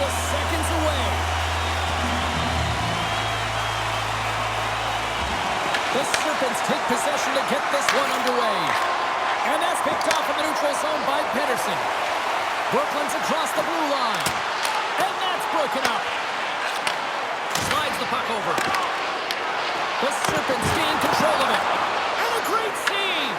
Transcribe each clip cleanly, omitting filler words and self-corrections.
just seconds away. The Serpents take possession to get this one underway. And that's picked off in the neutral zone by Pedersen. Brooklyn's across the blue line. And that's broken up. Slides the puck over. The Serpents gain control of it. And a great save.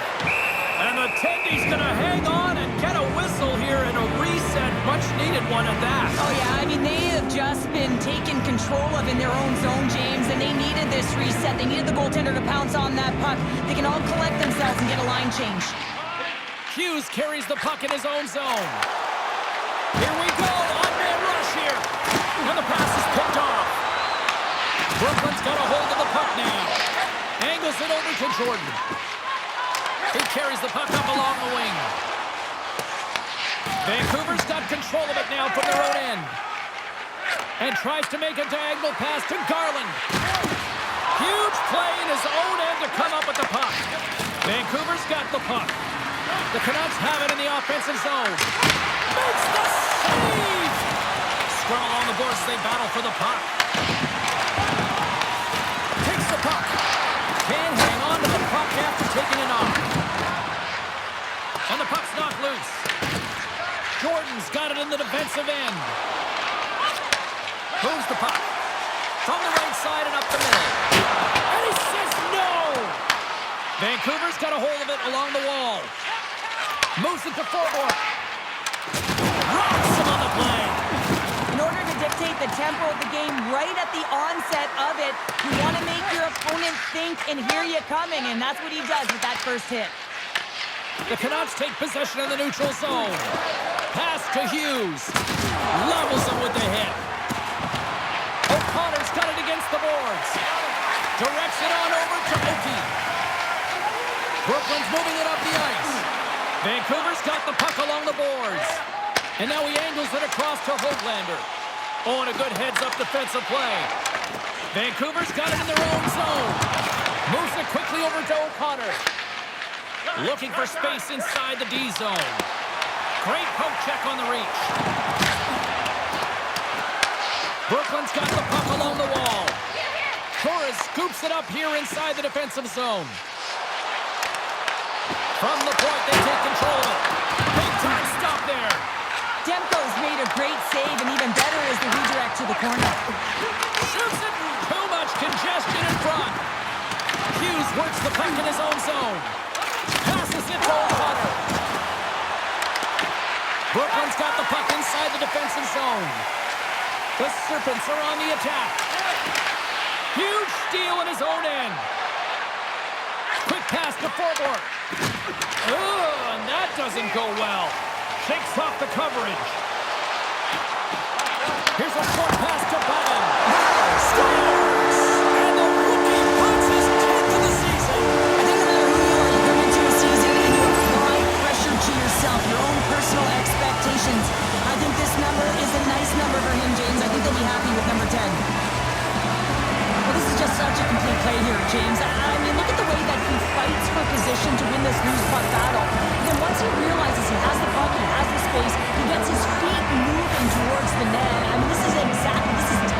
And the Tendy's going to hang on and get a whistle here and a reset. Much needed one at that. Oh, yeah. I mean, they have just been taken control of in their own zone, James, and they needed this reset. They needed the goaltender to pounce on that puck. They can all collect themselves and get a line change. Hughes carries the puck in his own zone. Here we go. On-man rush here. And the pass is picked off. Brooklyn's got a hold of the puck now. Angles it over to Jordan. He carries the puck up along the wing. Vancouver's got control of it now from their own end. And tries to make a diagonal pass to Garland. Huge play in his own end to come up with the puck. Vancouver's got the puck. The Canucks have it in the offensive zone. Makes the save! Scrum along the boards, they battle for the puck. Takes the puck. Can't hang on to the puck after taking it off. And the puck's knocked loose. Jordan's got it in the defensive end. Moves the puck. From the right side and up the middle. And he says no! Vancouver's got a hold of it along the wall. Moves it to forward. Rocks him on the play. In order to dictate the tempo of the game right at the onset of it, you want to make your opponent think and hear you coming, and that's what he does with that first hit. The Canucks take possession of the neutral zone. Pass to Hughes. Levels him with the hit. O'Connor's got it against the boards. Directs it on over to Oki. Brooklyn's moving it up the ice. Vancouver's got the puck along the boards. And now he angles it across to Hoglander. Oh, and a good heads-up defensive play. Vancouver's got it in their own zone. Moves it quickly over to O'Connor. Looking for space inside the D zone. Great poke check on the reach. Brooklyn's got the puck along the wall. Torres scoops it up here inside the defensive zone. From the point, they take control of it. Big time stop there. Demko's made a great save, and even better is the redirect to the corner. Shoots it. Too much congestion in front. Hughes works the puck in his own zone. Passes it to O'Connor. Brooklyn's got the puck inside the defensive zone. The Serpents are on the attack. Huge steal in his own end. Quick pass to Forborg. Oh, and that doesn't go well. Shakes off the coverage. Here's a short pass to Button. Scores! And the rookie puts his 10th of the season. I think no matter who you are, you come into a season and you apply pressure to yourself, your own personal expectations. I think this number is a nice number for him, James. I think they'll be happy with number 10. Well, this is just such a complete play here, James. I mean, look at the way that he fights for position to win this loose puck battle. And then once he realizes he has the puck, he has the space, he gets his feet moving towards the net. I mean, this is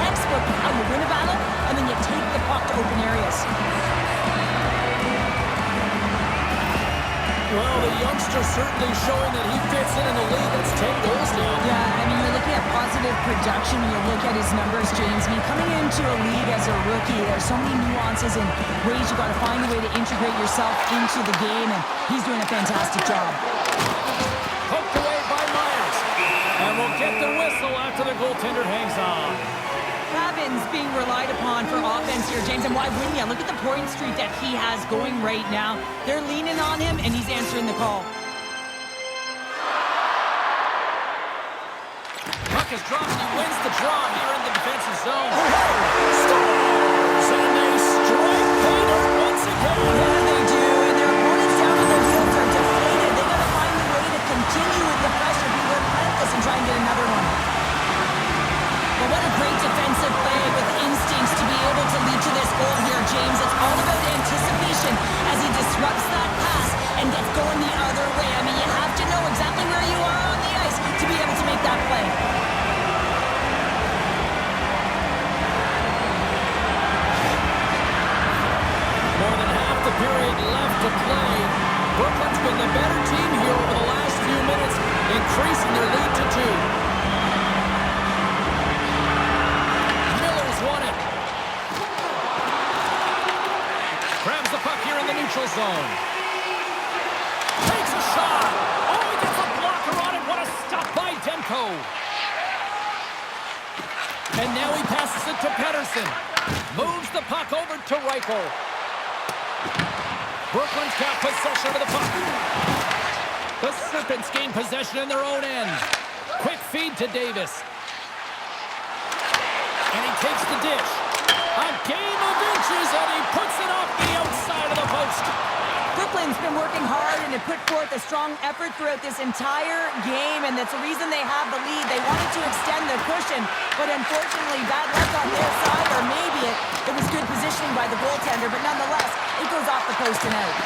textbook how you win a battle, and then you take the puck to open areas. Well, the youngster certainly showing that he fits in the league. It's 10 goals now. Yeah, I mean, you're looking at positive production when you look at his numbers, James. I mean, coming into a league as a rookie, there's so many nuances and ways you got to find a way to integrate yourself into the game, and he's doing a fantastic job. Poked away by Myers. And we'll get the whistle after the goaltender hangs on. Babin's being relied upon for offense here, James, and why wouldn't you? Look at the point streak that he has going right now. They're leaning on him, and he's answering the call. Puck is dropped, and he wins the draw here in the defensive zone. Stars! And they strike pay dirt once again. Yeah, they do, and their opponents down on their heels are deflated. They got to find a way to continue with the pressure, be relentless, and try and get another one. But what a great defensive play with instincts to be able to lead to this goal here, James. It's all about anticipation as he disrupts that pass and gets going the other way. I mean, you have to know exactly where you are on the ice to be able to make that play. And now he passes it to Pedersen. Moves the puck over to Reichel. Brooklyn's got possession of the puck. The Serpents gain possession in their own end. Quick feed to Davis. And he takes the dish. A game of inches, and he puts it off the outside of the post. Brooklyn's been working hard and have put forth a strong effort throughout this entire game, and that's the reason they have the lead. They wanted to extend the cushion, but unfortunately bad luck on their side, or maybe it was good positioning by the goaltender, but nonetheless, it goes off the post and out.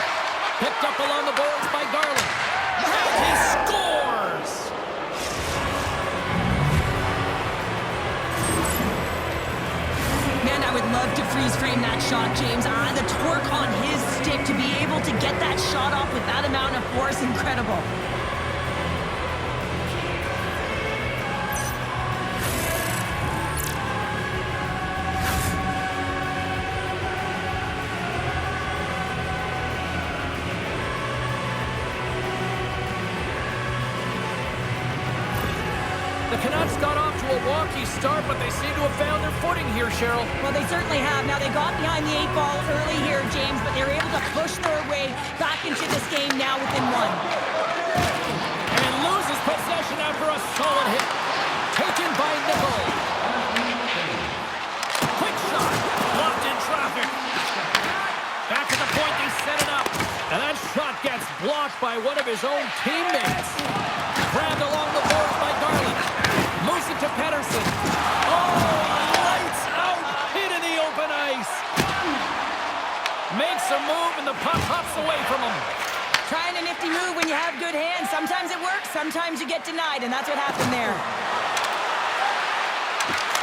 Picked up along the boards by Garland. And he scores! Man, I would love to freeze frame that shot, James. The torque on his stick to be able to get that shot off with that amount of force, incredible. The Canucks got off to a wonky start, but they seem to have found their footing here, Cheryl. Well, they certainly have. Now, they got behind the 8 ball early here, James, but they were able to push their way back into this game now within 1. And loses possession after a solid hit. Taken by Nickel. Quick shot. Blocked in traffic. Back at the point, they set it up. And that shot gets blocked by one of his own teammates. Grabbed along the boards by Garland. Moves it to Pedersen. Oh, lights out. Hit in the open ice. Makes a move, and the puck hops away from him. Trying a nifty move when you have good hands. Sometimes it works, sometimes you get denied, and that's what happened there.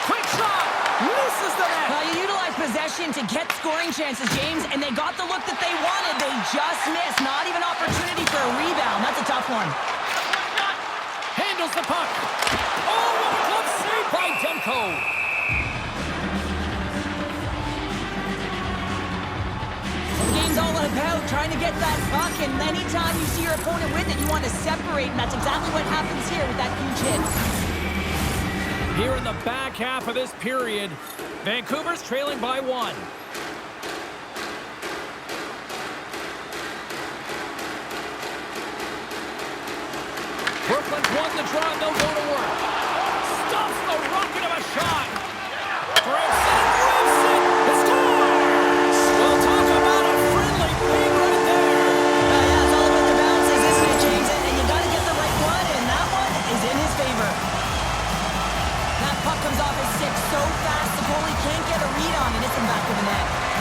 Quick shot. Misses the net. You utilize possession to get scoring chances, James, and they got the look that they wanted. They just missed. Not even opportunity for a rebound. That's a tough one. Handles the puck. Oh, what a glove save by Demko. The game's all about trying to get that puck, and anytime you see your opponent with it, you want to separate, and that's exactly what happens here with that huge hit. Here in the back half of this period, Vancouver's trailing by 1. Brooklyn's won the draw, and they'll go to work. Stops the rocket of a shot. Grabs it, it scores! We'll talk about a friendly thing right there. Yeah, it's all about the bounces, isn't it, James? And you got to get the right one, and that one is in his favor. That puck comes off his stick so fast, the goalie can't get a read on it. It's in back of the net.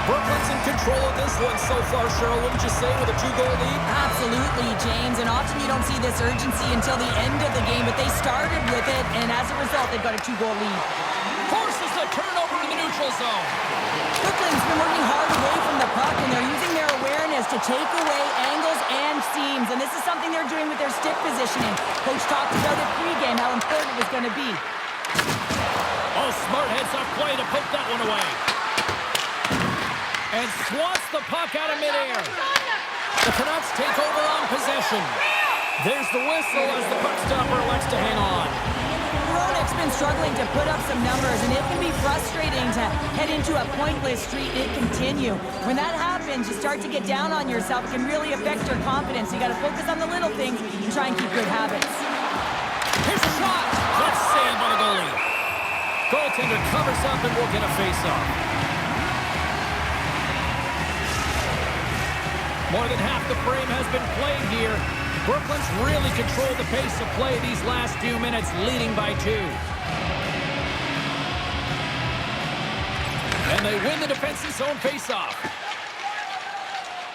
Brooklyn's in control of this one so far, Cheryl, wouldn't you say, with a 2-goal lead? Absolutely, James, and often you don't see this urgency until the end of the game, but they started with it, and as a result, they've got a 2-goal lead. Forces the turnover in the neutral zone. Brooklyn's been working hard away from the puck, and they're using their awareness to take away angles and seams, and this is something they're doing with their stick positioning. Coach talked about it pregame, how important it was going to be. Oh, smart heads up play to poke that one away. And swats the puck out of midair. The Canucks take over on possession. There's the whistle as the puck stopper elects to hang on. Hronek's been struggling to put up some numbers, and it can be frustrating to head into a pointless streak and continue. When that happens, you start to get down on yourself. It can really affect your confidence. You got to focus on the little things and try and keep good habits. Here's a shot. That's saved by the goalie. Goaltender covers up and will get a face-off. More than half the frame has been played here. Brooklyn's really controlled the pace of play these last few minutes, leading by 2. And they win the defensive zone face-off.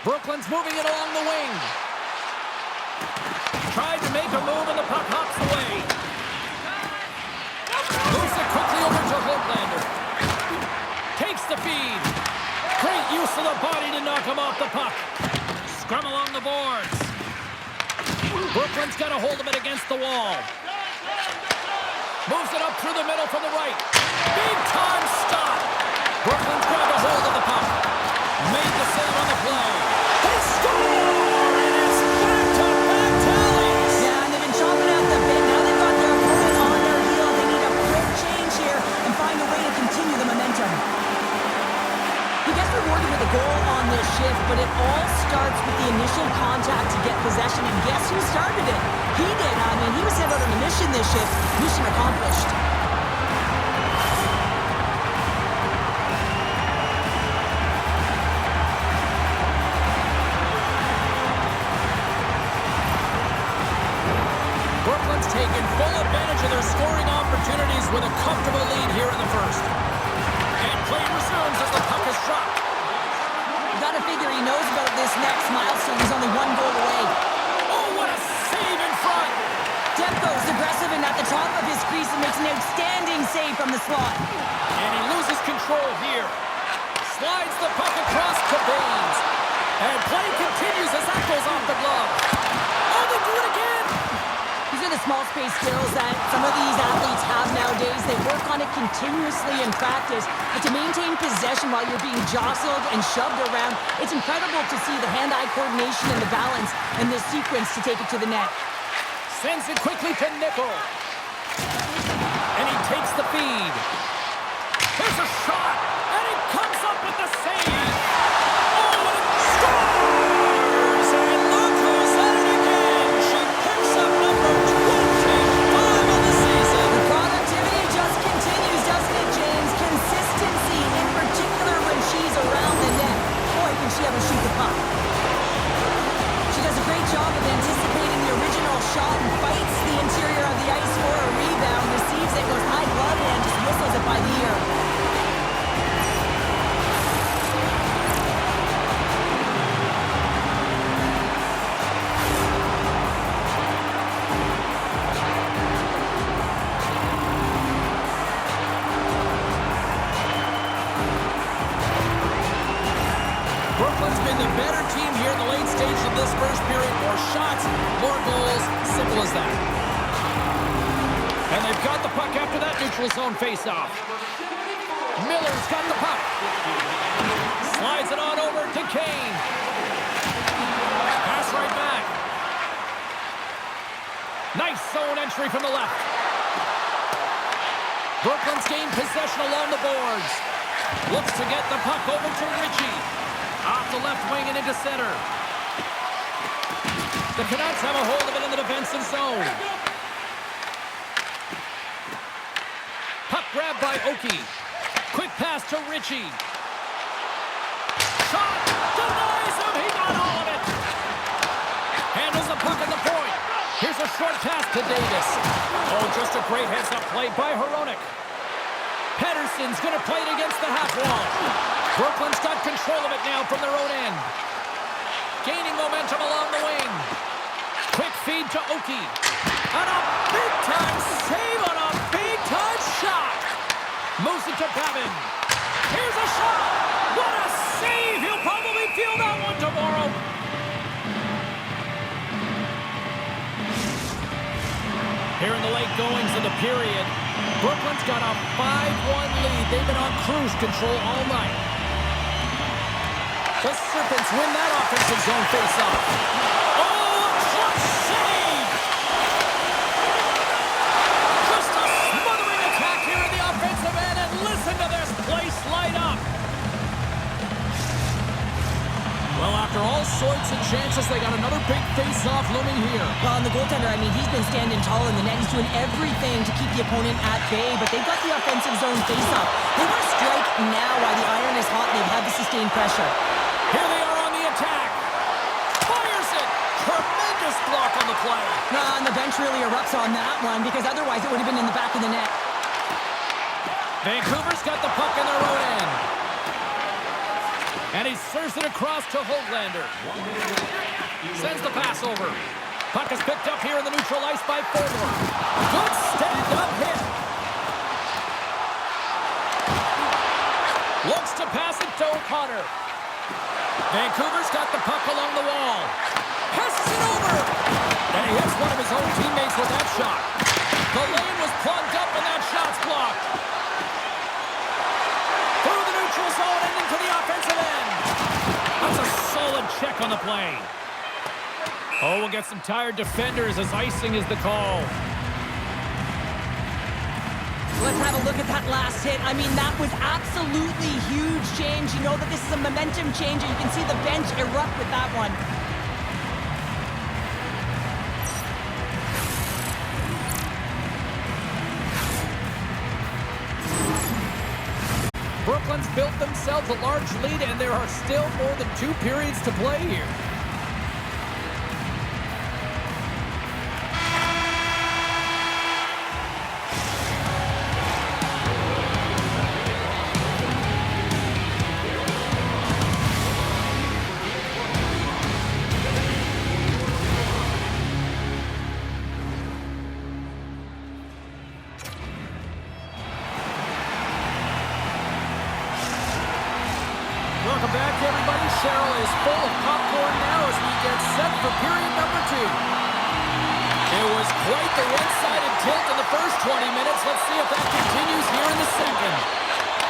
Brooklyn's moving it along the wing. Tried to make a move, and the puck hops away. Moves it quickly over to Hoglander. Takes the feed. Great use of the body to knock him off the puck. Brooklyn's got a hold of it against the wall. Moves it up through the middle from the right. Big time stop. Brooklyn's grabbed a hold of the puck. Made the save on the play. They score! And it's back-to-back tallies. Yeah, and they've been chopping out the bit. Now they've got their opponent on their heel. They need a quick change here and find a way to continue the momentum. He gets rewarded with a goal on this shift, but it all starts with the initial contact to get possession. And guess who started it? He did. I mean, he was sent out on a mission this shift. Mission accomplished. Brooklyn's taken full advantage of their scoring opportunities with a comfortable lead here in the first. And play resumes as the puck is dropped. You gotta figure he knows about this next milestone. He's only one goal away. Oh, what a save in front! Demko's aggressive and at the top of his crease and makes an outstanding save from the slot. And he loses control here. Slides the puck across to Baines. And play continues as that goes off the glove. Oh, they do it again! These are the small space skills that some of these athletes have nowadays. They work on it continuously in practice. But to maintain possession while you're being jostled and shoved around, it's incredible to see the hand-eye coordination and the balance in this sequence to take it to the net. Sends it quickly to Nickel. And he takes the feed. There's a shot, and he comes up with the save. Oh, and it scores! And look who's at it again. She picks up number 25 on the season. The productivity just continues, doesn't it, James? Consistency, in particular when she's around the net. Boy, can she ever shoot the puck. She does a great job of anticipating the original shot and fights the interior of the ice for a rebound, receives it, goes high glove and just whistles it by the ear. Brooklyn's been the better team here in the late stage of this first period. More shots, more goals, simple as that. And they've got the puck after that neutral zone faceoff. Miller's got the puck. Slides it on over to Kane. Pass right back. Nice zone entry from the left. Brooklyn's gained possession along the boards. Looks to get the puck over to Ritchie. Off the left wing and into center. The Canucks have a hold of it in the defensive zone. Puck grabbed by Oki. Quick pass to Ritchie. Shot! Denies him! He got all of it! Handles the puck at the point. Here's a short pass to Davis. Oh, just a great heads-up play by Hronek. Pettersson's going to play it against the half wall. Brooklyn's got control of it now from their own end. Gaining momentum along the wing. Quick feed to Oki. And a big-time save on a big-time shot. Moves it to Babin. Here's a shot. What a save. He'll probably feel that one tomorrow. Here in the late goings of the period, Brooklyn's got a 5-1 lead. They've been on cruise control all night. The Serpents win that offensive zone faceoff. Oh, a clutch save! Just a smothering attack here in the offensive end, and listen to this place light up. Well, after all sorts of chances, they got another big face-off looming here. Well, and the goaltender, I mean, he's been standing tall in the net. He's doing everything to keep the opponent at bay, but they've got the offensive zone face-off. They want to strike now while the iron is hot. They've had to sustain pressure. Here they are on the attack. Fires it. Tremendous block on the play. And the bench really erupts on that one, because otherwise it would have been in the back of the net. Vancouver's got the puck in their own end. And he serves it across to Hoglander. Sends the pass over. Puck is picked up here in the neutral ice by Fordor. Good stand-up hit. Looks to pass it to O'Connor. Vancouver's got the puck along the wall. Passes it over. And he hits one of his own teammates with that shot. The lane was plugged up and that shot's blocked. Through the neutral zone and into the offensive end. That's a solid check on the play. Oh, we'll get some tired defenders as icing is the call. Let's have a look at that last hit. I mean, that was absolutely huge, James. You know that this is a momentum changer. You can see the bench erupt with that one. Brooklyn's built themselves a large lead, and there are still more than 2 periods to play here. Welcome back, everybody. Cheryl is full of popcorn now as we get set for period number 2. It was quite the one-sided tilt in the first 20 minutes. Let's see if that continues here in the second.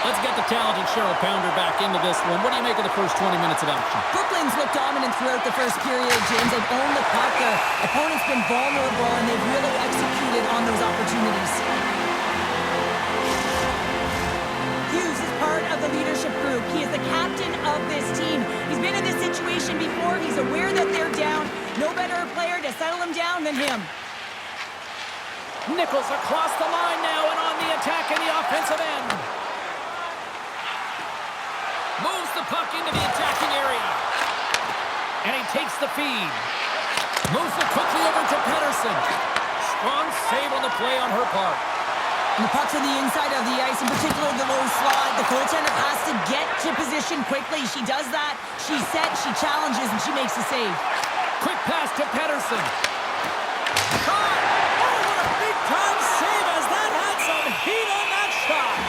Let's get the talented Cheryl Pounder back into this one. What do you make of the first 20 minutes of action? Brooklyn's looked dominant throughout the first period, James. They've owned the puck. Their opponent's been vulnerable, and they've really executed on those opportunities. Hughes is part of the leadership group. He is the captain of this team. He's been in this situation before. He's aware that they're down. No better player to settle them down than him. Nichols across the line now and on the attack in the offensive end. Moves the puck into the attacking area. And he takes the feed. Moves it quickly over to Pedersen. Strong save on the play on her part. And the puck's on the inside of the ice, in particular the low slot. The goaltender has to get to position quickly. She does that. She sets, she challenges, and she makes the save. Quick pass to Pedersen. Shot! Oh, what a big-time save as that had some heat on that shot.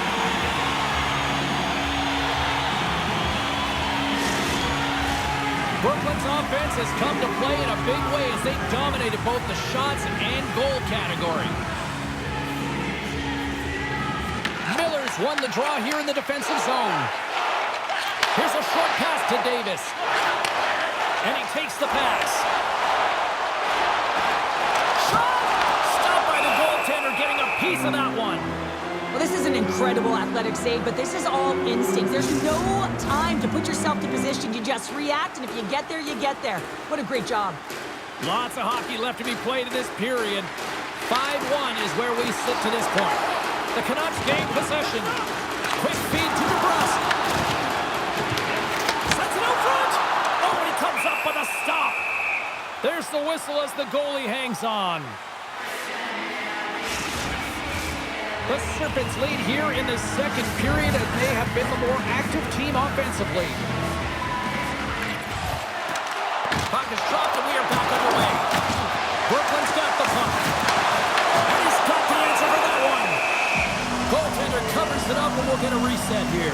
Brooklyn's offense has come to play in a big way as they dominated both the shots and goal category. Miller's won the draw here in the defensive zone. Here's a short pass to Davis. And he takes the pass. Shot! Stopped by the goaltender, getting a piece of that one. Well, this is an incredible athletic save, but this is all instinct. There's no time to put yourself to position. You just react, and if you get there, you get there. What a great job. Lots of hockey left to be played in this period. 5-1 is where we sit to this point. The Canucks gain possession. Quick feed to DeBrusque. Sets it out front. Oh, and he comes up with a stop. There's the whistle as the goalie hangs on. The Serpents lead here in the second period as they have been the more active team offensively. Puck is dropped and we are back underway. Brooklyn's got the puck. And he's got the answer for that one. Goaltender covers it up and we'll get a reset here.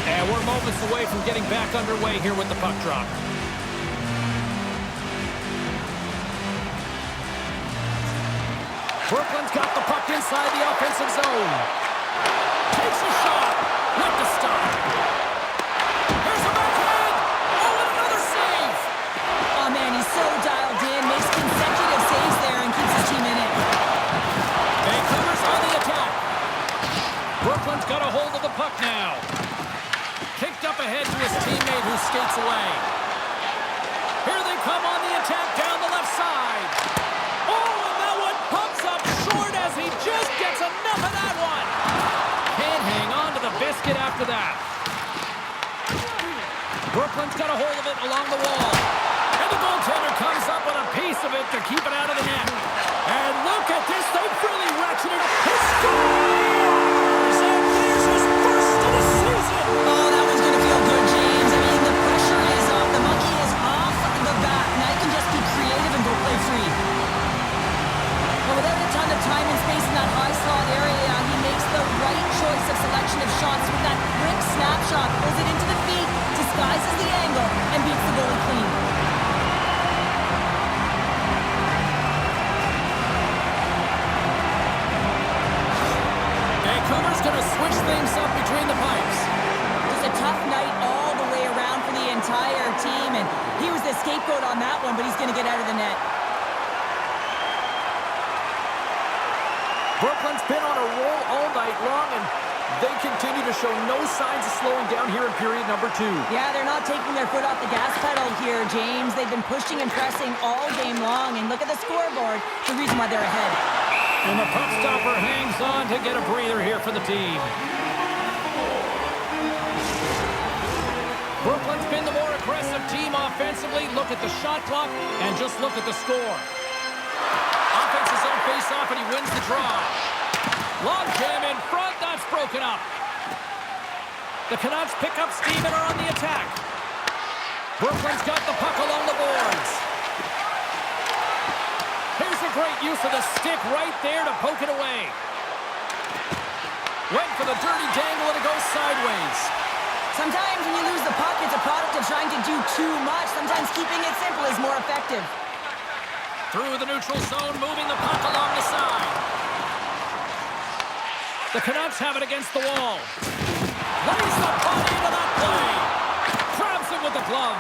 And we're moments away from getting back underway here with the puck drop. Brooklyn's got the puck inside the offensive zone. Takes a shot with the stop. Here's a backhand. Oh, and another save. Oh, man, he's so dialed in. Makes consecutive saves there and keeps his team in it. Vancouver's on the attack. Brooklyn's got a hold of the puck now. Kicked up ahead to his teammate who skates away. Here they come on the attack down the left side. Oh, and that one pumps up short as he just gets enough of that one. Can't hang on to the biscuit after that. Brooklyn's got a hold of it along the wall. And the goaltender comes up with a piece of it to keep it out of the net. And look at this. They've really ratcheted up. He scores! And there's his first of the season. Oh, that one's going to feel good, James. I mean, the pressure is off. The monkey is off the bat. Now you can just be creative and go play free. But without a ton of time and space in that high slot area, he makes the right choice of selection of shots with that quick snapshot. Pulls it into the feet, disguises the angle, and beats the goalie clean. Vancouver's going to switch things up between the pipes. Just a tough night all the way around for the entire team, and he was the scapegoat on that one, but he's going to get out of the net. Brooklyn's been on a roll all night long, and they continue to show no signs of slowing down here in period number 2. Yeah, they're not taking their foot off the gas pedal here, James. They've been pushing and pressing all game long, and look at the scoreboard, the reason why they're ahead. And the puck stopper hangs on to get a breather here for the team. Brooklyn's been the more aggressive team offensively. Look at the shot clock, and just look at the score. Offense is on face-off, and he wins the draw. Long jam in front, that's broken up. The Canucks pick up steam and are on the attack. Brooklyn's got the puck along the boards. Here's a great use of the stick right there to poke it away. Went for the dirty dangle and it goes sideways. Sometimes when you lose the puck, it's a product of trying to do too much. Sometimes keeping it simple is more effective. Through the neutral zone, moving the puck along the side. The Canucks have it against the wall. Lays the puck into that play. Grabs it with the glove.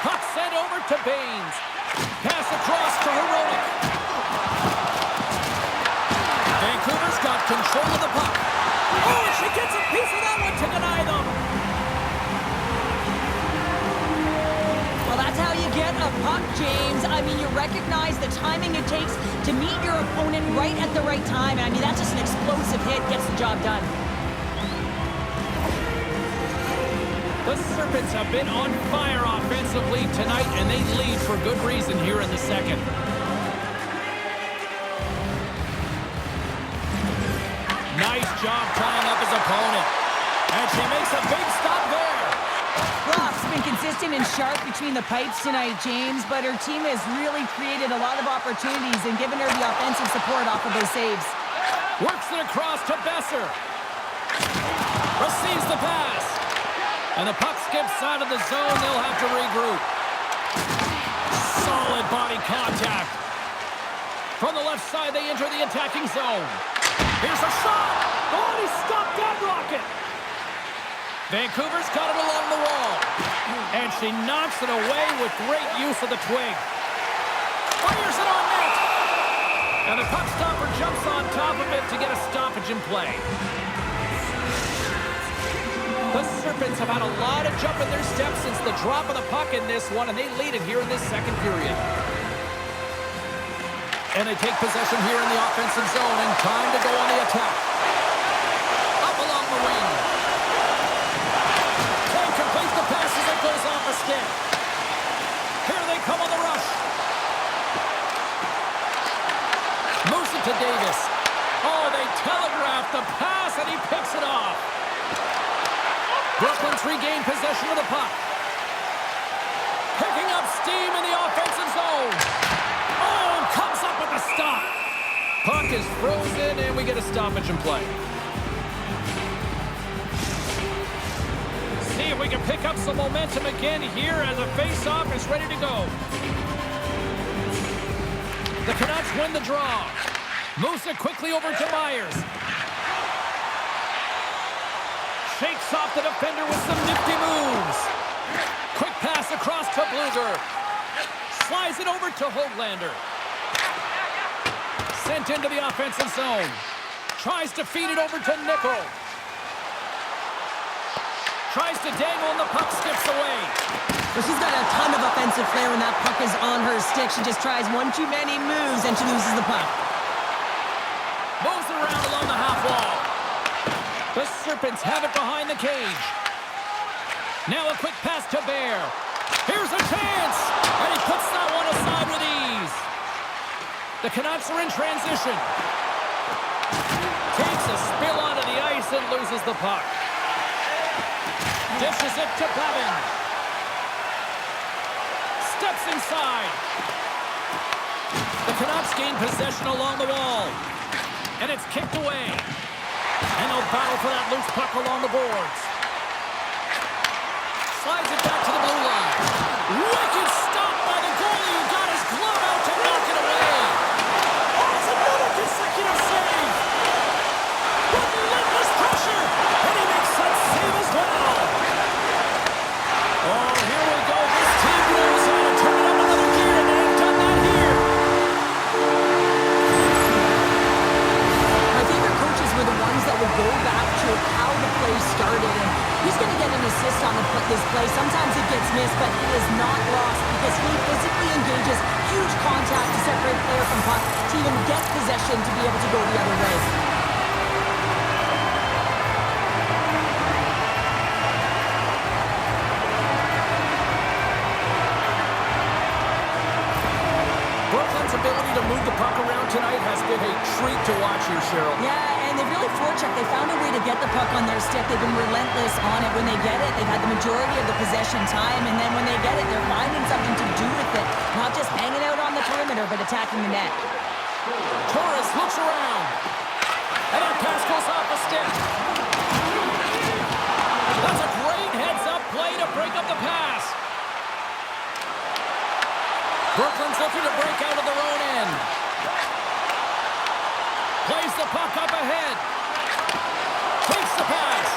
Puck sent over to Baines. Pass across to Heroic. Vancouver's got control of the puck. Oh, and she gets a piece of that one to deny them. Well, that's how you get a puck, James. I mean, you recognize the timing it takes to meet your opponent right at the right time. I mean, that's just an explosive hit, gets the job done. The Serpents have been on fire offensively tonight, and they lead for good reason here in the second. Nice job tying up his opponent. And she makes a big stop there. Rock's been consistent and sharp between the pipes tonight, James, but her team has really created a lot of opportunities and given her the offensive support off of those saves. Works it across to Besser. Receives the pass. And the puck skips out of the zone. They'll have to regroup. Solid body contact. From the left side, they enter the attacking zone. Here's a shot. Oh, he stopped that rocket. Vancouver's got it along the wall. And she knocks it away with great use of the twig. Fires it on net. And the puck stopper jumps on top of it to get a stoppage in play. The Serpents have had a lot of jump in their steps since the drop of the puck in this one, and they lead it here in this second period. And they take possession here in the offensive zone, and time to go on the attack. Up along the wing. Can't complete the pass as it goes off a stick. Here they come on the rush. Moves it to Davis. Oh, they telegraph the pass, and he picks it off. Brooklyn's regained possession of the puck. Picking up steam in the offensive zone. Oh, comes up with a stop. Puck is frozen, and we get a stoppage in play. See if we can pick up some momentum again here as the face-off is ready to go. The Canucks win the draw. Moves it quickly over to Myers. Shakes off the defender with some nifty moves. Quick pass across to Bluger. Slides it over to Hoglander. Sent into the offensive zone. Tries to feed it over to Nickel. Tries to dangle and the puck skips away. Well, she's got a ton of offensive flair when that puck is on her stick. She just tries one too many moves and she loses the puck. Moves it around along the half wall. The Serpents have it behind the cage. Now a quick pass to Bear. Here's a chance! And he puts that one aside with ease. The Canucks are in transition. Takes a spill onto the ice and loses the puck. Dishes it to Bevin. Steps inside. The Canucks gain possession along the wall. And it's kicked away. And they'll battle for that loose puck along the boards. Slides it back to the blue line. Wicked stop by the goalie who got his glove out to knock it away. Oh, it's another consecutive save. play. Sometimes it gets missed, but it is not lost because he physically engages huge contact to separate player from puck to even get possession to be able to go the other way. Brooklyn's ability to move the puck around tonight has been a treat to watch here, Cheryl. Yeah, and they've really forechecked. They found a way to get the puck on their stick. They've been relentless on it. When they get it, they've had the majority of the possession time, and then when they get it, they're finding something to do with it. Not just hanging out on the perimeter, but attacking the net. Torres looks around. And that pass goes off the stick. That's a great heads-up play to break up the pass. Brooklyn's looking to break out of their own end. Plays the puck up ahead. Takes the pass.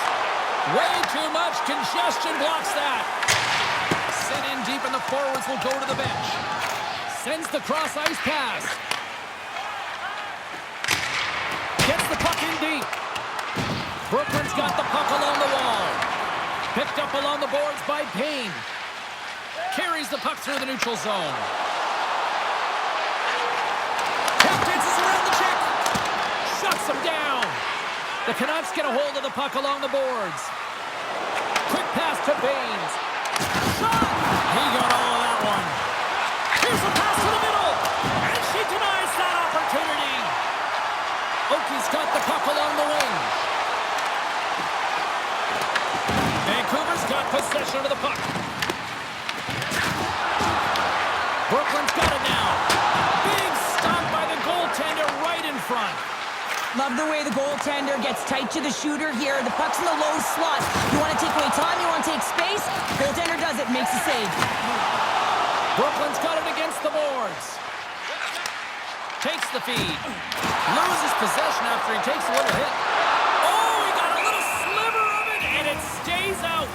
Way too much congestion blocks that. Sent in deep and the forwards will go to the bench. Sends the cross-ice pass. Gets the puck in deep. Brooklyn's got the puck along the wall. Picked up along the boards by Payne. Carries the puck through the neutral zone. Tap dances around the check. Shuts him down. The Canucks get a hold of the puck along the boards. Quick pass to Baines. Shot! He got all of that one. Here's a pass to the middle. And she denies that opportunity. Oki's got the puck along the wing. Vancouver's got possession of the puck. Brooklyn's got it now. Big stop by the goaltender right in front. Love the way the goaltender gets tight to the shooter here. The puck's in the low slot. You want to take away time, you want to take space. Goaltender does it, makes a save. Brooklyn's got it against the boards. Takes the feed. Loses possession after he takes a little hit. Oh, he got a little sliver of it, and it stays out.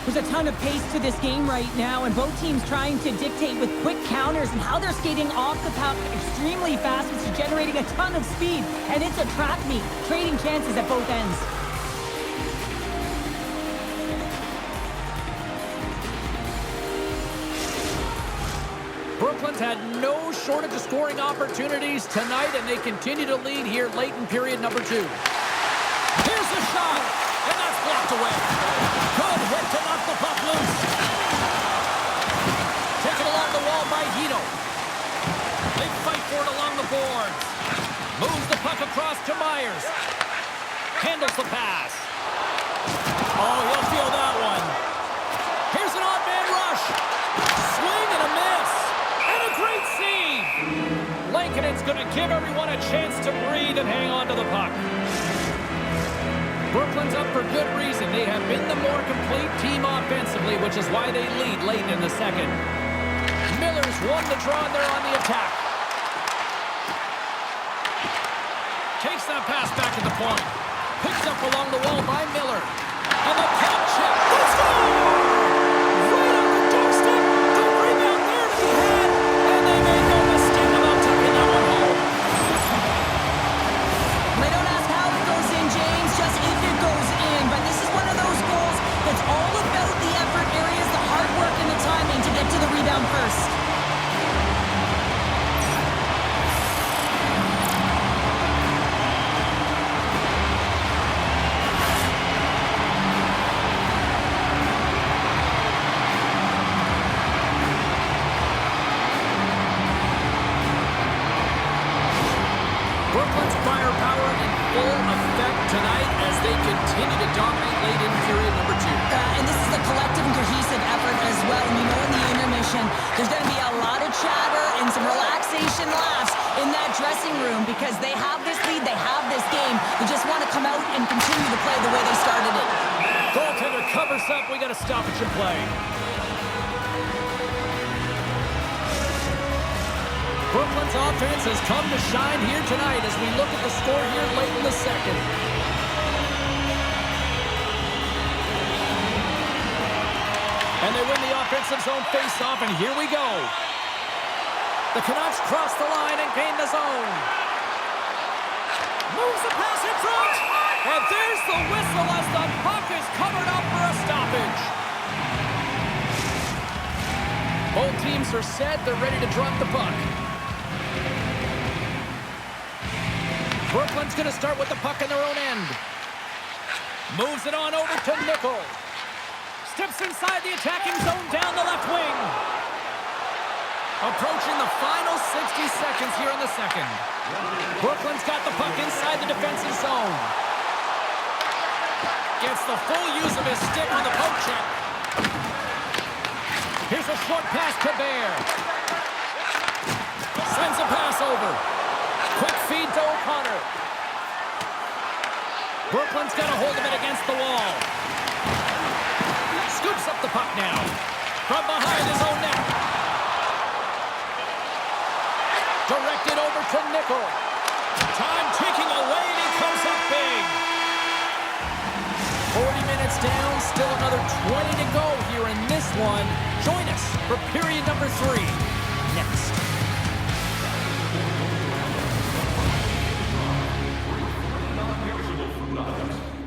There's a ton of pace to this game right now, and both teams trying to dictate with quick counters and how they're skating off the puck extremely fast, which is generating a ton of speed. And it's a track meet, trading chances at both ends. Brooklyn's had no shortage of scoring opportunities tonight, and they continue to lead here late in period number 2. Here's a shot, and that's blocked away. Good hit to knock the puck loose. Taken along the wall by Hito. They fight for it along the boards. Moves the puck across to Myers. Handles the pass. Oh, he'll feel that one. Here's an odd man rush. Swing and a miss. And a great save. Lankinen's going to give everyone a chance to breathe and hang on to the puck. Brooklyn's up for good reason. They have been the more complete team offensively, which is why they lead late in the second. Miller's won the draw, and they're on the attack. Takes that pass back at the point. Picked up along the wall by Miller. And the pop check. Let's go! Right on the doorstep. The rebound there to be had. And they made no mistake about tucking that one home. They don't ask how it goes in, James, just if it goes in. But this is one of those goals that's all about the effort areas, the hard work and the timing to get to the rebound first. Brooklyn's firepower in full effect tonight as they continue to dominate late in period number 2. And this is a collective and cohesive effort as well. And you know in the intermission, there's going to be a lot of chatter and some relaxation laughs in that dressing room because they have this lead, they have this game. They just want to come out and continue to play the way they started it. Goaltender covers up. We got a stoppage in play. Brooklyn's offense has come to shine here tonight as we look at the score here late in the second. And they win the offensive zone face-off, and here we go. The Canucks cross the line and gain the zone. Moves the pass in front. And there's the whistle as the puck is covered up for a stoppage. Both teams are set. They're ready to drop the puck. Brooklyn's going to start with the puck in their own end. Moves it on over to Nickel. Steps inside the attacking zone down the left wing. Approaching the final 60 seconds here in the second. Brooklyn's got the puck inside the defensive zone. Gets the full use of his stick on the poke check. Here's a short pass to Bear. Sends a pass over. Quick feed to O'Connor. Brooklyn's got a hold of it against the wall. Scoops up the puck now. From behind his own net. Directed over to Nickel. Time ticking away and he comes up big. 40 minutes down, still another 20 to go here in this one. Join us for period number 3 next.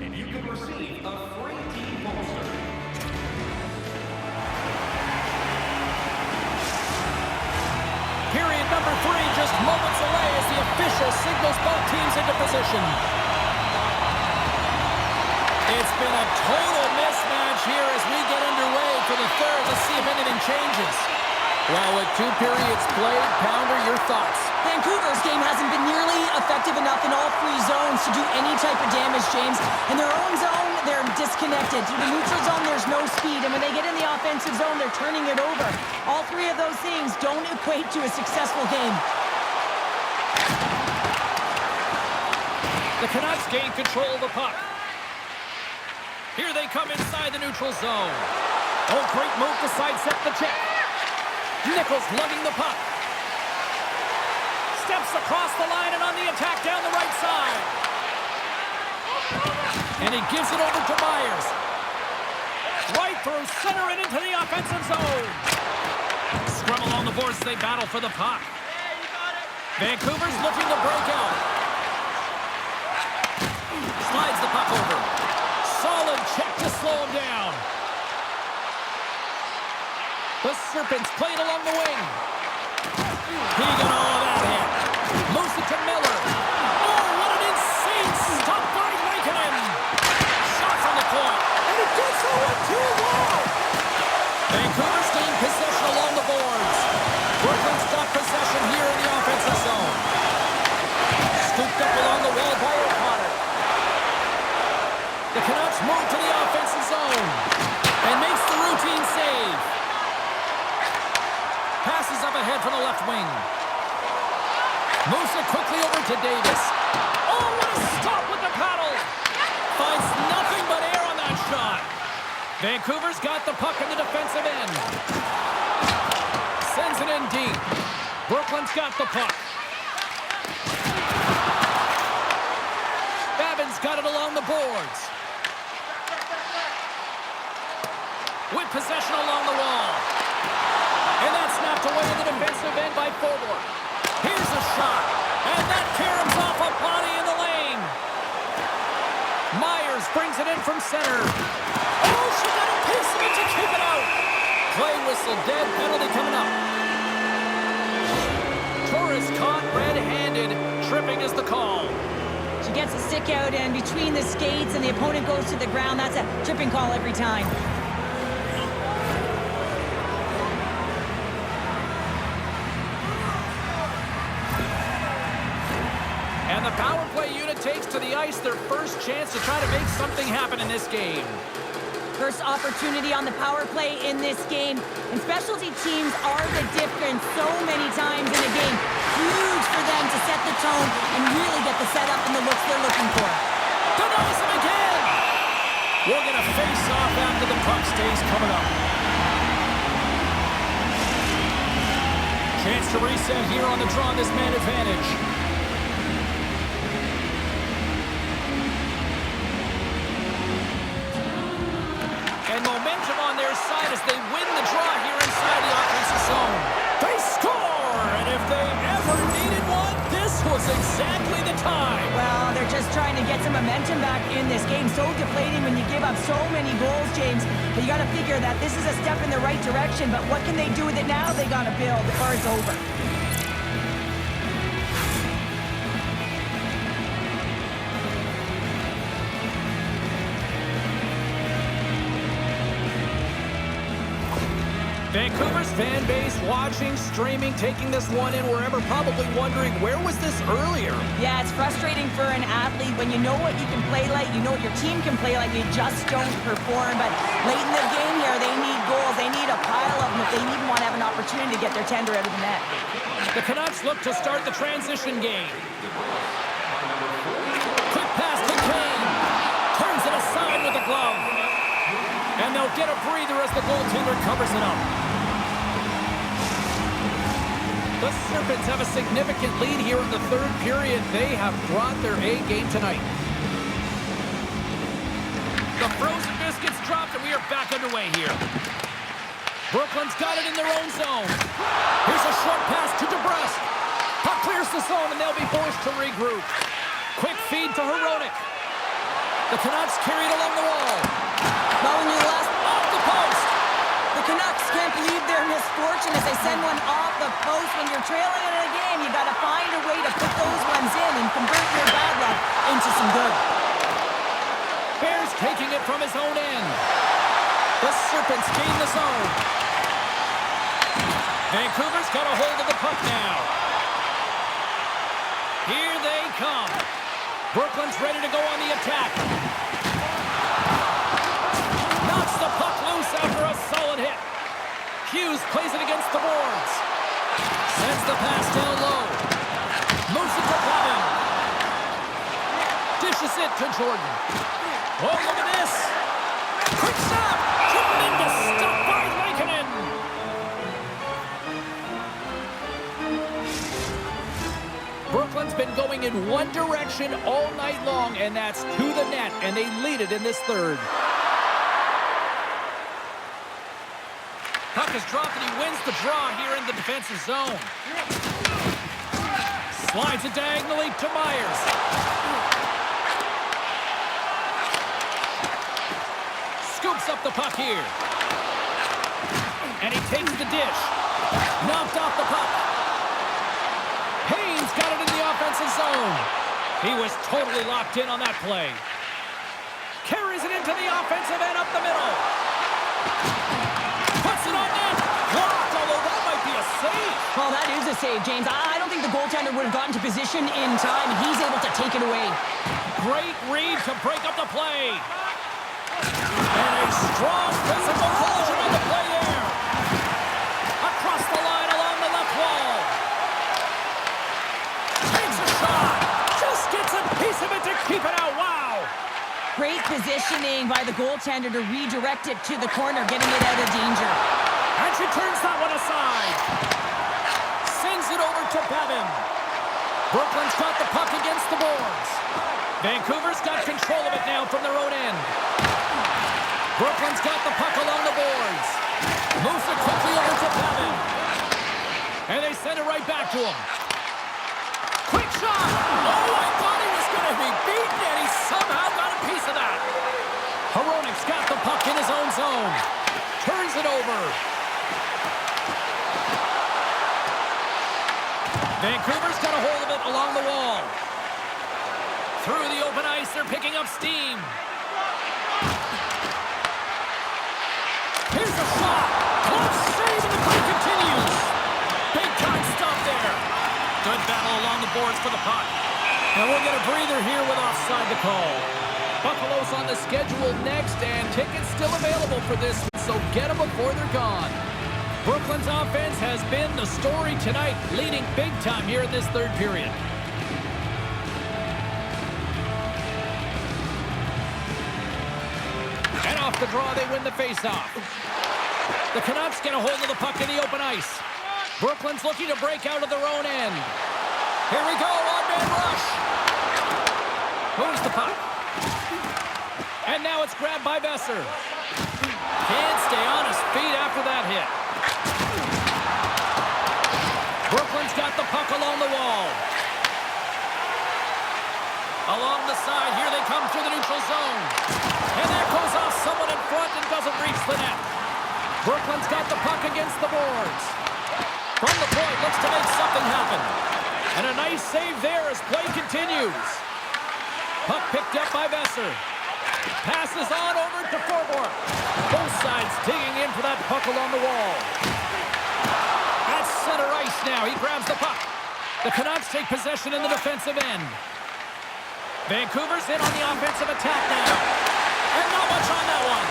And you can receive a free team poster. Period number 3 just moments away as the official signals both teams into position. It's been a total mismatch here as we get underway for the third. Let's see if anything changes. Well, with 2 periods played, Pounder, your thoughts? Vancouver's game hasn't been nearly effective enough in all 3 zones to do any type of damage, James. In their own zone, they're disconnected. Through the neutral zone, there's no speed. And when they get in the offensive zone, they're turning it over. All 3 of those things don't equate to a successful game. The Canucks gain control of the puck. Here they come inside the neutral zone. Oh, great move to sidestep the check. Nichols lugging the puck. Steps across the line and on the attack down the right side. And he gives it over to Myers. Right through center and into the offensive zone. Scrum along the boards as they battle for the puck. Vancouver's looking to break out. Slides the puck over. Solid check to slow him down. The Serpents played along the wing. He got all of that hit. Moves it to Miller. Oh, what an insane stop by Raikkonen. Shot from the point. And it did so with 2 wall. Vancouver's gained possession along the boards. Brooklyn's got possession here in the offensive zone. Scooped up along the wall by O'Connor. The Canucks move to the offensive zone and makes the routine save. Passes up ahead from the left wing. Moves it quickly over to Davis. Oh, what a stop with the paddle! Finds nothing but air on that shot. Vancouver's got the puck in the defensive end. Sends it in deep. Brooklyn's got the puck. Babin's got it along the boards. With possession along the wall. And that's snapped away in the defensive end by Forward. Here's a shot. And that caroms off a body in the lane. Myers brings it in from center. Oh, she got a piece of it to keep it out. Play whistle, dead penalty coming up. Torres caught red-handed. Tripping is the call. She gets a stick out and between the skates and the opponent goes to the ground. That's a tripping call every time. And the power play unit takes to the ice their first chance to try to make something happen in this game. First opportunity on the power play in this game. And specialty teams are the difference so many times in a game. Huge for them to set the tone and really get the setup and the looks they're looking for. Denies him again! We're going to face off after the puck stays coming up. Chance to reset here on the draw, this man advantage. And momentum on their side as they win the draw here inside the offensive zone. They score! And if they ever needed one, this was exactly the time. Well, they're just trying to get some momentum back in this game. So deflating when you give up so many goals, James. But you got to figure that this is a step in the right direction. But what can they do with it now? They got to build or it's over. Vancouver's fan base watching, streaming, taking this one in wherever, probably wondering, where was this earlier? Yeah, it's frustrating for an athlete when you know what you can play like, you know what your team can play like, you just don't perform. But late in the game here, they need goals. They need a pile of them if they even want to have an opportunity to get their tender out of the net. The Canucks look to start the transition game. Quick pass to Kane. Turns it aside with the glove. And they'll get a breather as the goaltender covers it up. The Serpents have a significant lead here in the third period. They have brought their A game tonight. The frozen biscuits dropped, and we are back underway here. Brooklyn's got it in their own zone. Here's a short pass to DeBrusque. Puck clears the zone, and they'll be forced to regroup. Quick feed to Hronek. The Canucks carry it along the wall. Following you last Off the post. The Canucks can't believe their misfortune as they send one off the post. When you're trailing in a game, you got to find a way to put those ones in and convert your bad luck into some good. Bears taking it from his own end. The Serpents gain the zone. Vancouver's got a hold of the puck now. Here they come. Brooklyn's ready to go on the attack. Knocks the puck loose after a solid hit. Hughes plays it against the boards. Sends the pass down low. Moves it to Plavin. Dishes it to Jordan. Oh, look at this. Quick shot. Tremendous stop by Lankinen. Brooklyn's been going in one direction all night long, and that's to the net, and they lead it in this third. Puck is dropped, and he wins the draw here in the defensive zone. Slides it diagonally to Myers. Scoops up the puck here. And he takes the dish. Knocked off the puck. Haynes got it in the offensive zone. He was totally locked in on that play. Carries it into the offensive end up the middle. Puts it on net. Blocked, although that might be a save. Well, that is a save, James. I don't think the goaltender would have gotten to position in time. He's able to take it away. Great read to break up the play. And a strong physical collision on the play there. Across the line along the left wall. Takes a shot. Just gets a piece of it to keep it out. Wow. Great positioning by the goaltender to redirect it to the corner, getting it out of danger. And she turns that one aside. Sends it over to Plavin. Brooklyn's got the puck against the boards. Vancouver's got control of it now from their own end. Brooklyn's got the puck along the boards. Moves it quickly over to Plavin. And they send it right back to him. Quick shot! Oh, I thought he was going to be beaten, and he somehow got a piece of that. Hronek's got the puck in his own zone. Turns it over. Vancouver's got a hold of it along the wall. Through the open ice, they're picking up steam. Here's a shot. Close save, and the play continues. Big time stop there. Good battle along the boards for the puck. And we'll get a breather here with offside the call. Buffalo's on the schedule next, and tickets still available for this, so get them before they're gone. Brooklyn's offense has been the story tonight, leading big time here in this third period. And off the draw, they win the faceoff. The Canucks get a hold of the puck in the open ice. Brooklyn's looking to break out of their own end. Here we go, one-man rush. Moves the puck. And now it's grabbed by Besser. Can't stay on his feet after that hit. Brooklyn's got the puck along the wall. Along the side, here they come through the neutral zone. And that goes off someone in front and doesn't reach the net. Brooklyn's got the puck against the boards. From the point, looks to make something happen. And a nice save there as play continues. Puck picked up by Besser. Passes on over to Forbort. Both sides digging in for that puck along the wall. At center ice now, he grabs the puck. The Canucks take possession in the defensive end. Vancouver's in on the offensive attack now. And not much on that one.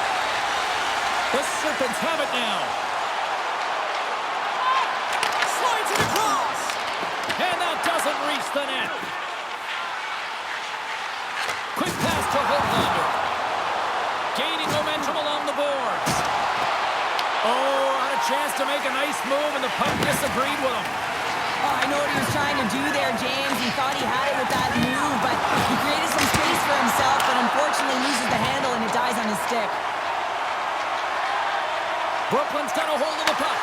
The Serpents have it now. Slides it across. And that doesn't reach the net. Quick pass to Hoaglander. Gaining momentum along the boards. Oh, had a chance to make a nice move, and the puck disagreed with him. Oh, I know what he was trying to do there, James. He thought he had it with that move, but he created some space for himself, but unfortunately loses the handle, and it dies on his stick. Brooklyn's got a hold of the puck.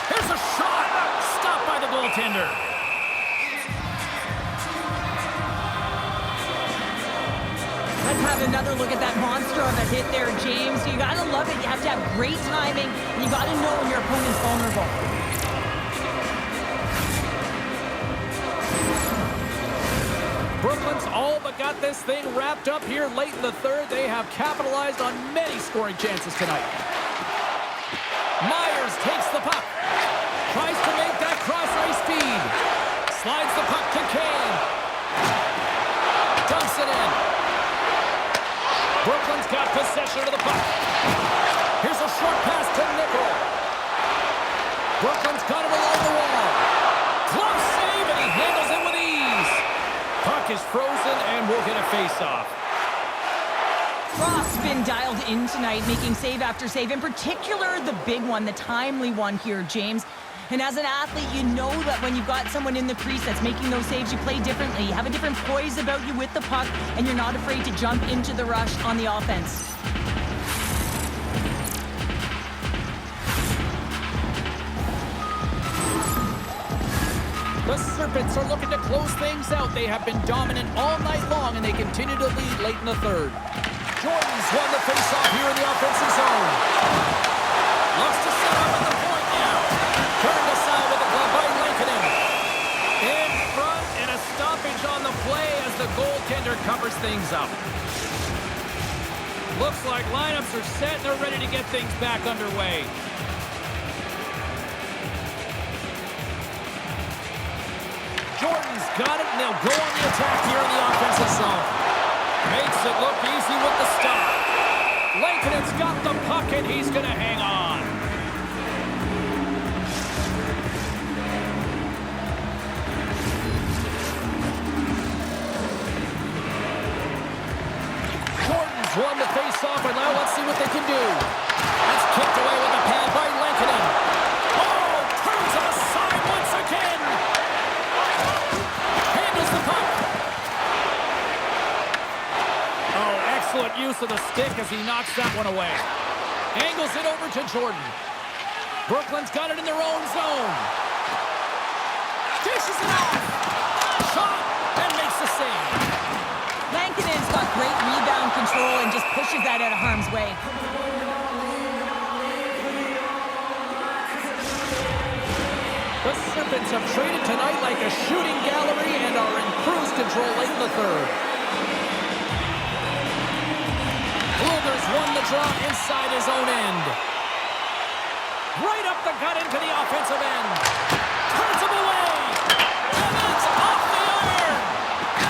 Here's a shot. Stopped by the goaltender. Let's have another look at that monster of a hit there, James. You gotta love it. You have to have great timing, and you gotta know when your opponent's vulnerable. Brooklyn's all but got this thing wrapped up here late in the third. They have capitalized on many scoring chances tonight. Myers takes the puck. Tries to make that cross-ice feed. Slides the puck to Kane. Dumps it in. Brooklyn's got possession of the puck. Here's a short pass to Nickel. Brooklyn's got it along the wall. Glove save, and he handles it with ease. Puck is frozen, and we'll get a face-off. Frost's been dialed in tonight, making save after save. In particular, the big one, the timely one here, James. And as an athlete, you know that when you've got someone in the crease that's making those saves, you play differently. You have a different poise about you with the puck, and you're not afraid to jump into the rush on the offense. The Serpents are looking to close things out. They have been dominant all night long, and they continue to lead late in the third. Jordan's won the faceoff here in the offensive zone. Looks to set up at the point now. Turned aside with the glove by Lankinen. In front, and a stoppage on the play as the goaltender covers things up. Looks like lineups are set, and they're ready to get things back underway. Jordan's got it, and they'll go on the attack here in the offensive zone. Makes it look easy with the stop. Lankinen's got the puck, and he's going to hang on. Jordan's won the face-off, and now let's see what they can do. That's kicked away with a pad by Lankinen. Oh, turns it aside once again. Handles the puck. Oh, excellent use of the stick as he knocks that one away. Angles it over to Jordan. Brooklyn's got it in their own zone. Dishes it off. Shot and makes the save. Lankinen's got great rebound control and just pushes that out of harm's way. The Serpents have traded tonight like a shooting gallery and are in cruise control late in the third. Luger's won the draw inside his own end. Right up the gut into the offensive end. Turns him away. And it's off the iron.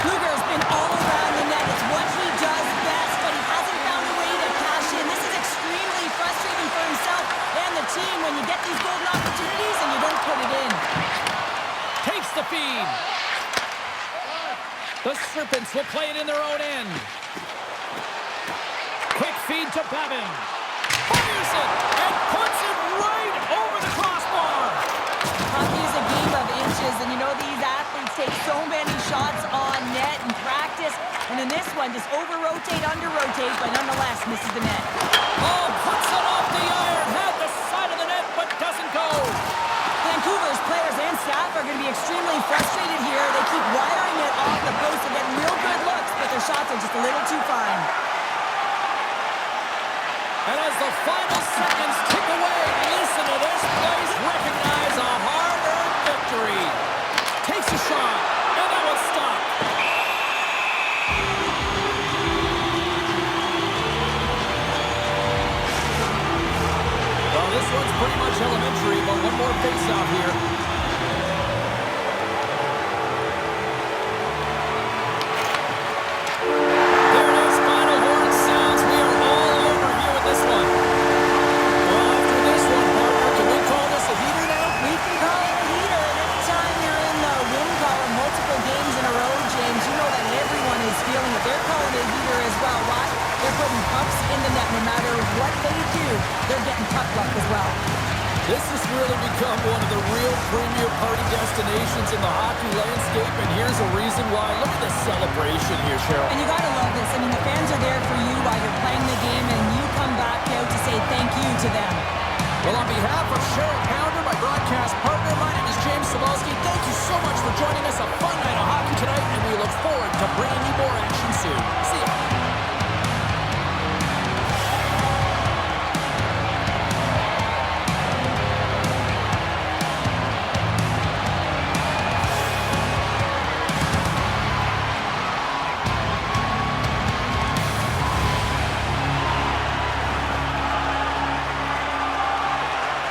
Luger's been all around the net. It's what he does best, but he hasn't found a way to cash in. This is extremely frustrating for himself and the team when you get these golden opportunities and you don't put it in. Takes the feed. The Serpents will play it in their own end. Quick feed to Babin. Fires it and puts it right over the crossbar. Hockey is a game of inches, and you know these athletes take so many shots on net in practice, and in this one, just over-rotate, under-rotate, but nonetheless misses the net. Oh, puts it off the iron. Had the side of the net, but doesn't go. Vancouver's players and staff half are going to be extremely frustrated here. They keep wiring it off the post and getting real good looks, but their shots are just a little too fine. And as the final seconds tick away, listen to this place recognize a hard-earned victory. Takes a shot, and that one's stopped. Well, this one's pretty much elementary, but one more face-off here. There it is, final horn sounds. We are all over here with this one. Well, after this one, partner, can we call this a heater now? We can call it a heater, and anytime you're in the win column multiple games in a row, James, you know that everyone is feeling it. They're calling it a heater as well. Why? They're putting pucks in the net. No matter what they do, they're getting puck luck as well. This has really become one of the real premier party destinations in the hockey landscape, and here's a reason why. Look at the celebration here, Cheryl. And you got to love this. I mean, the fans are there for you while you're playing the game, and you come back out to say thank you to them. Well, on behalf of Cheryl Pounder, my broadcast partner,